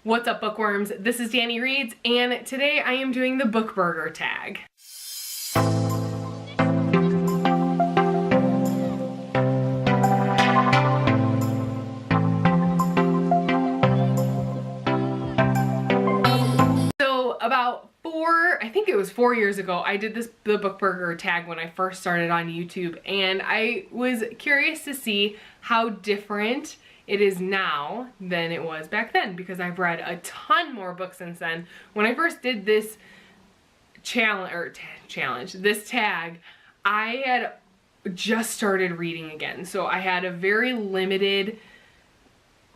What's up, bookworms? This is Dani Reads, and today I am doing the book burger tag. So about I think it was 4 years ago, I did the book burger tag when I first started on YouTube, and I was curious to see how different it is now than it was back then, because I've read a ton more books since then. When I first did this this tag, I had just started reading again, so I had a very limited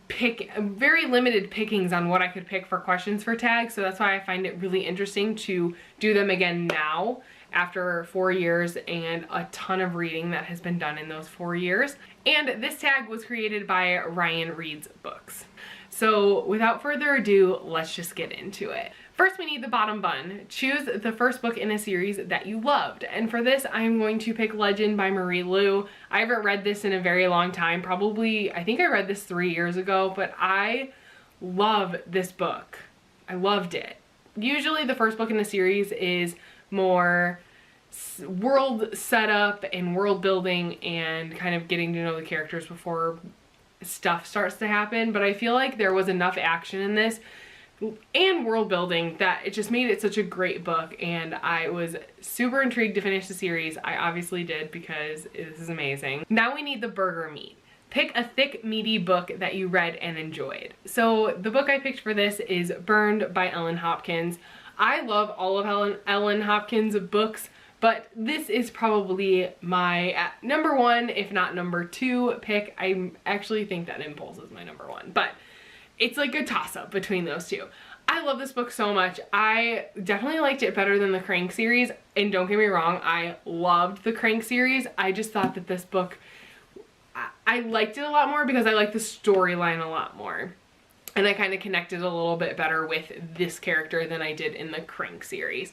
pickings on what I could pick for questions for tags. So that's why I find it really interesting to do them again now after 4 years and a ton of reading that has been done in those 4 years. And this tag was created by Ryan Reads Books. So without further ado, let's just get into it. First, we need the bottom bun. Choose the first book in a series that you loved. And for this, I'm going to pick Legend by Marie Lu. I haven't read this in a very long time. Probably, I think I read this 3 years ago, but I love this book. I loved it. Usually the first book in the series is more world setup and world building and kind of getting to know the characters before stuff starts to happen. But I feel like there was enough action in this and world building that it just made it such a great book, and I was super intrigued to finish the series. I obviously did, because this is amazing. Now we need the burger meat. Pick a thick, meaty book that you read and enjoyed. So the book I picked for this is Burned by Ellen Hopkins. I love all of Ellen Hopkins' books, but this is probably my number one, if not number two pick. I actually think that Impulse is my number one, but it's like a toss-up between those two. I love this book so much. I definitely liked it better than the Crank series, and don't get me wrong, I loved the Crank series. I just thought that this book, I liked it a lot more because I liked the storyline a lot more. And I kind of connected a little bit better with this character than I did in the Crank series.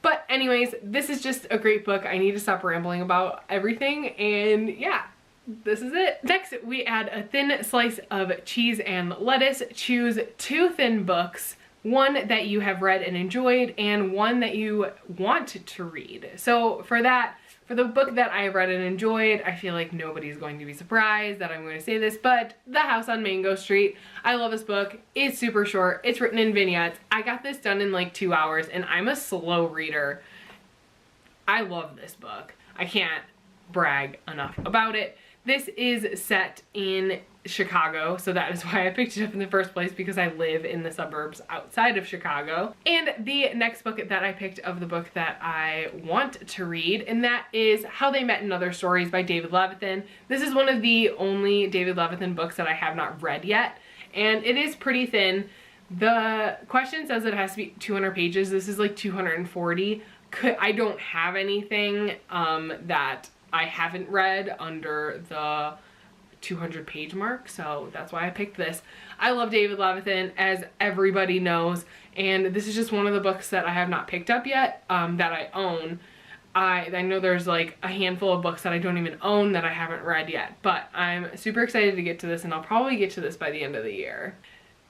But anyways, this is just a great book. I need to stop rambling about everything, and yeah. This is it. Next, we add a thin slice of cheese and lettuce. Choose 2 thin books, one that you have read and enjoyed, and one that you want to read. So for the book that I read and enjoyed, I feel like nobody's going to be surprised that I'm going to say this, but The House on Mango Street. I love this book. It's super short. It's written in vignettes. I got this done in like 2 hours, and I'm a slow reader. I love this book. I can't brag enough about it. This is set in Chicago, so that is why I picked it up in the first place, because I live in the suburbs outside of Chicago. And the next book that I picked of the book that I want to read, and that is How They Met in Other Stories by David Levithan. This is one of the only David Levithan books that I have not read yet, and it is pretty thin. The question says it has to be 200 pages. This is like 240. I don't have anything that I haven't read under the 200 page mark, so that's why I picked this. I love David Levithan, as everybody knows, and this is just one of the books that I have not picked up yet that I own. I know there's like a handful of books that I don't even own that I haven't read yet, but I'm super excited to get to this, and I'll probably get to this by the end of the year.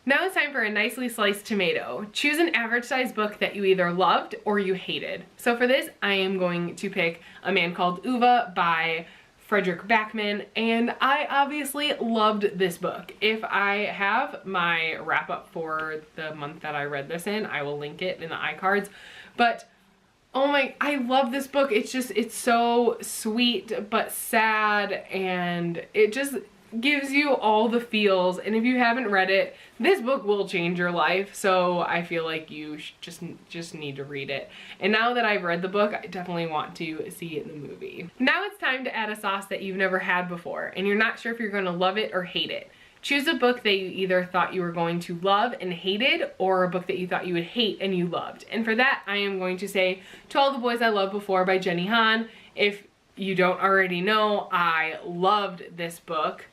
Now it's time for a nicely sliced tomato. Choose an average sized book that you either loved or you hated. So for this, I am going to pick A Man Called Ove by Frederick Backman, and I obviously loved this book. If I have my wrap up for the month that I read this in, I will link it in the iCards. But oh my, I love this book. It's so sweet but sad, and it just gives you all the feels. And if you haven't read it, this book will change your life, so I feel like you just need to read it. And now that I've read the book, I definitely want to see it in the movie. Now it's time to add a sauce that you've never had before, and you're not sure if you're going to love it or hate it. Choose a book that you either thought you were going to love and hated, or a book that you thought you would hate and you loved. And for that, I am going to say To All the Boys I Loved Before by Jenny Han. If you don't already know, I loved this book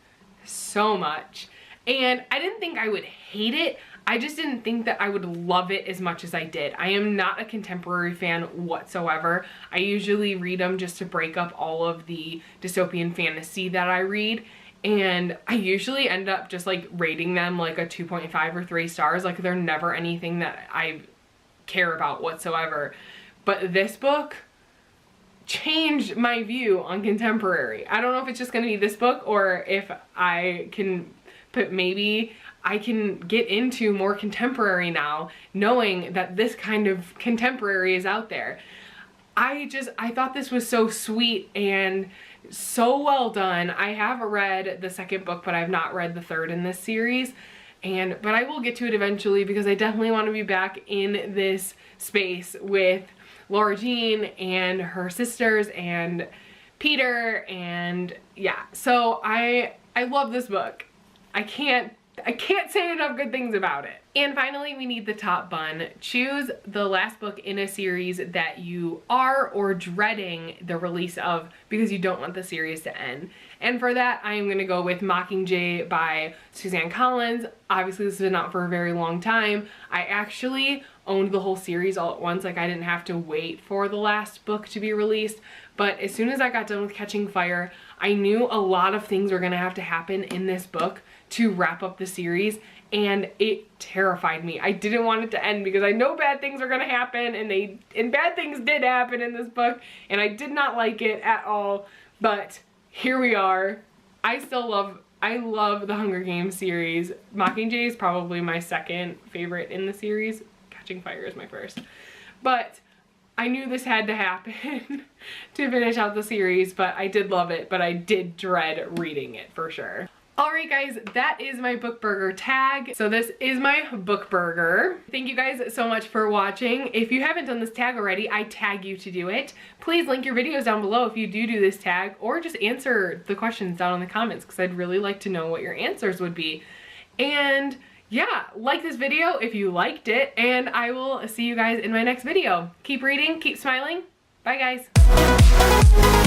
so much, and I didn't think I would hate it. I just didn't think that I would love it as much as I did. I am not a contemporary fan whatsoever. I usually read them just to break up all of the dystopian fantasy that I read, and I usually end up just like rating them like a 2.5 or 3 stars. Like they're never anything that I care about whatsoever. But this book changed my view on contemporary. I don't know if it's just gonna be this book or if I can put, maybe I can get into more contemporary now, knowing that this kind of contemporary is out there. I thought this was so sweet and so well done. I have read the second book, but I've not read the third in this series. But I will get to it eventually because I definitely want to be back in this space with Laura Jean and her sisters and Peter, and yeah. So I love this book. I can't say enough good things about it. And finally, we need the top bun. Choose the last book in a series that you are or dreading the release of because you don't want the series to end. And for that, I am gonna go with Mockingjay by Suzanne Collins. Obviously, this has been out for a very long time. I actually owned the whole series all at once. Like, I didn't have to wait for the last book to be released. But as soon as I got done with Catching Fire, I knew a lot of things were gonna have to happen in this book to wrap up the series, and it terrified me. I didn't want it to end because I know bad things are gonna happen, and bad things did happen in this book, and I did not like it at all. But here we are. I love the Hunger Games series. Mockingjay is probably my second favorite in the series. Catching Fire is my first. But I knew this had to happen to finish out the series, but I did love it, but I did dread reading it for sure. Alright guys, that is my book burger tag. So this is my book burger. Thank you guys so much for watching. If you haven't done this tag already, I tag you to do it. Please link your videos down below if you do this tag, or just answer the questions down in the comments because I'd really like to know what your answers would be. And yeah, like this video if you liked it, and I will see you guys in my next video. Keep reading, keep smiling. Bye guys.